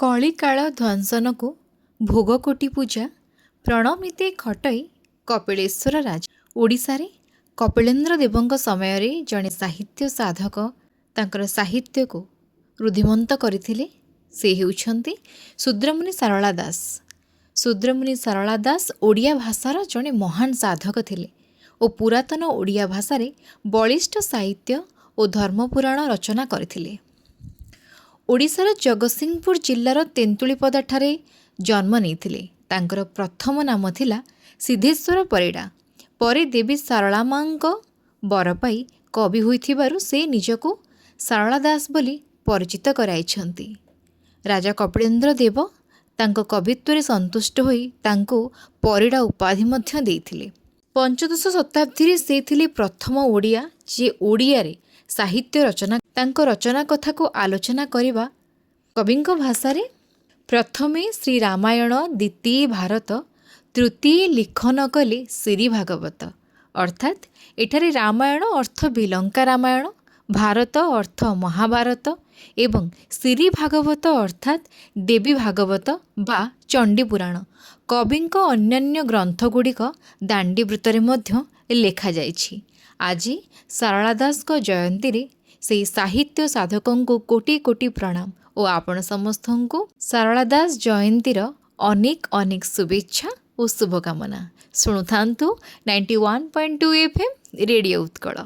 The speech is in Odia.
କଳିକାଳ ଧ୍ୱଂସନକୁ ଭୋଗକୋଟି ପୂଜା ପ୍ରଣମିତେ ଖଟଇ କପିଳେଶ୍ୱର ରାଜ। ଓଡ଼ିଶାରେ କପିଳେନ୍ଦ୍ର ଦେବଙ୍କ ସମୟରେ ଜଣେ ସାହିତ୍ୟ ସାଧକ ତାଙ୍କର ସାହିତ୍ୟକୁ ରୁଦ୍ଧିମନ୍ତ କରିଥିଲେ। ସେ ହେଉଛନ୍ତି ଶୂଦ୍ରମୁନି ସାରଳା ଦାସ। ଶୂଦ୍ରମୁନି ସାରଳା ଦାସ ଓଡ଼ିଆ ଭାଷାର ଜଣେ ମହାନ ସାଧକ ଥିଲେ ଓ ପୁରାତନ ଓଡ଼ିଆ ଭାଷାରେ ବଳିଷ୍ଠ ସାହିତ୍ୟ ଓ ଧର୍ମପୁରାଣ ରଚନା କରିଥିଲେ। ଓଡ଼ିଶାର ଜଗତସିଂହପୁର ଜିଲ୍ଲାର ତେନ୍ତୁଳିପଦାଠାରେ ଜନ୍ମ ନେଇଥିଲେ। ତାଙ୍କର ପ୍ରଥମ ନାମ ଥିଲା ସିଦ୍ଧେଶ୍ୱର ପରିଡ଼ା। ପରେ ଦେବୀ ସାରଳା ମା'ଙ୍କ ବର ପାଇ କବି ହୋଇଥିବାରୁ ସେ ନିଜକୁ ସାରଳା ଦାସ ବୋଲି ପରିଚିତ କରାଇଛନ୍ତି। ରାଜା କପିଳେନ୍ଦ୍ର ଦେବ ତାଙ୍କ କବିତ୍ୱରେ ସନ୍ତୁଷ୍ଟ ହୋଇ ତାଙ୍କୁ ପରିଡ଼ା ଉପାଧି ମଧ୍ୟ ଦେଇଥିଲେ। ପଞ୍ଚଦଶ ଶତାବ୍ଦୀରେ ସେ ଥିଲେ ପ୍ରଥମ ଓଡ଼ିଆ ଯିଏ ଓଡ଼ିଆରେ ସାହିତ୍ୟ ରଚନା। ତାଙ୍କ ରଚନା କଥାକୁ ଆଲୋଚନା କରିବା କବିଙ୍କ ଭାଷାରେ ପ୍ରଥମେ ଶ୍ରୀ ରାମାୟଣ, ଦ୍ୱିତୀୟ ଭାରତ, ତୃତୀୟ ଲିଖନ କଲେ ଶ୍ରୀ ଭାଗବତ। ଅର୍ଥାତ୍ ଏଠାରେ ରାମାୟଣ ଅର୍ଥ ବିଲଙ୍କା ରାମାୟଣ, ଭାରତ ଅର୍ଥ ମହାଭାରତ ଏବଂ ଶ୍ରୀ ଭାଗବତ ଅର୍ଥାତ୍ ଦେବୀ ଭାଗବତ ବା ଚଣ୍ଡୀ ପୁରାଣ। କବିଙ୍କ ଅନ୍ୟାନ୍ୟ ଗ୍ରନ୍ଥଗୁଡ଼ିକ ଦାଣ୍ଡିବୃତ୍ତରେ ମଧ୍ୟ ଲେଖାଯାଇଛି। ଆଜି ସାରଳା ଦାସଙ୍କ ଜୟନ୍ତୀରେ ସେହି ସାହିତ୍ୟ ସାଧକଙ୍କୁ କୋଟି କୋଟି ପ୍ରଣାମ ଓ ଆପଣ ସମସ୍ତଙ୍କୁ ସାରଳା ଦାସ ଜୟନ୍ତୀର ଅନେକ ଅନେକ ଶୁଭେଚ୍ଛା ଓ ଶୁଭକାମନା। ଶୁଣୁଥାନ୍ତୁ 91.2 FM ରେଡ଼ିଓ ଉତ୍କଳ।